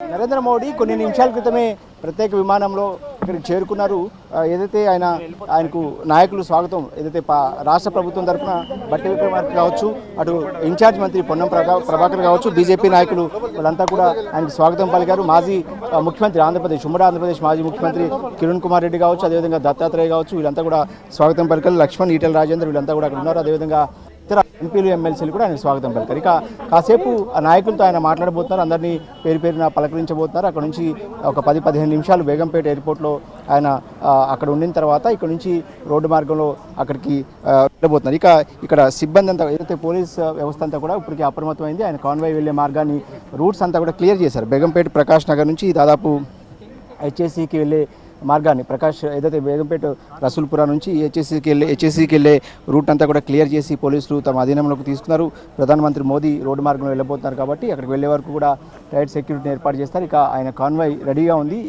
నరేంద్ర మోడీ కొన్ని నిమిషాల క్రితమే ప్రత్యేక విమానంలో ఇక్కడికి చేరుకున్నారు. ఏదైతే ఆయనకు నాయకులు స్వాగతం ఏదైతే రాష్ట్ర ప్రభుత్వం తరఫున బట్టి విక్రమార్క కావచ్చు, అటు ఇన్ఛార్జ్ మంత్రి పొన్నం ప్రభాకర్ కావచ్చు, బీజేపీ నాయకులు వాళ్ళంతా కూడా ఆయనకు స్వాగతం పలికారు. మాజీ ముఖ్యమంత్రి ఉమ్మడి ఆంధ్రప్రదేశ్ మాజీ ముఖ్యమంత్రి కిరణ్ కుమార్ రెడ్డి కావచ్చు, అదేవిధంగా దత్తాత్రేయ కావచ్చు, వీళ్ళంతా కూడా స్వాగతం పలికారు. లక్ష్మణ్, ఈటెల రాజేందర్ వీళ్ళంతా కూడా అక్కడ ఉన్నారు. అదేవిధంగా ఇతర ఎంపీలు ఎమ్మెల్సీలు కూడా ఆయన స్వాగతం పలికారు. ఇక కాసేపు ఆ నాయకులతో ఆయన మాట్లాడబోతున్నారు, అందరినీ పేరున పలకరించబోతున్నారు. అక్కడ నుంచి ఒక 10-15 నిమిషాలు బేగంపేట ఎయిర్పోర్ట్లో ఆయన అక్కడ ఉండిన తర్వాత ఇక్కడ నుంచి రోడ్డు మార్గంలో అక్కడికి వెళ్ళబోతున్నారు. ఇక్కడ సిబ్బంది అంతా ఏదైతే పోలీస్ వ్యవస్థ అంతా కూడా ఇప్పటికీ అప్రమత్తమైంది. ఆయన కాన్వాయ్ వెళ్ళే మార్గాన్ని రూట్స్ అంతా కూడా క్లియర్ చేశారు. బేగంపేట ప్రకాష్ నగర్ నుంచి దాదాపు హెచ్ఎస్సికి వెళ్ళే మార్గాన్ని ఏదైతే బేగంపేట రసూల్పురా నుంచి హెచ్ఎస్సికి వెళ్ళే రూట్ అంతా కూడా క్లియర్ చేసి పోలీసులు తమ అధీనంలోకి తీసుకున్నారు. ప్రధానమంత్రి మోదీ రోడ్డు మార్గంలో వెళ్ళబోతున్నారు కాబట్టి అక్కడికి వెళ్ళే వరకు కూడా టైట్ సెక్యూరిటీని ఏర్పాటు చేస్తారు. ఇక ఆయన కాన్వాయ్ రెడీగా ఉంది.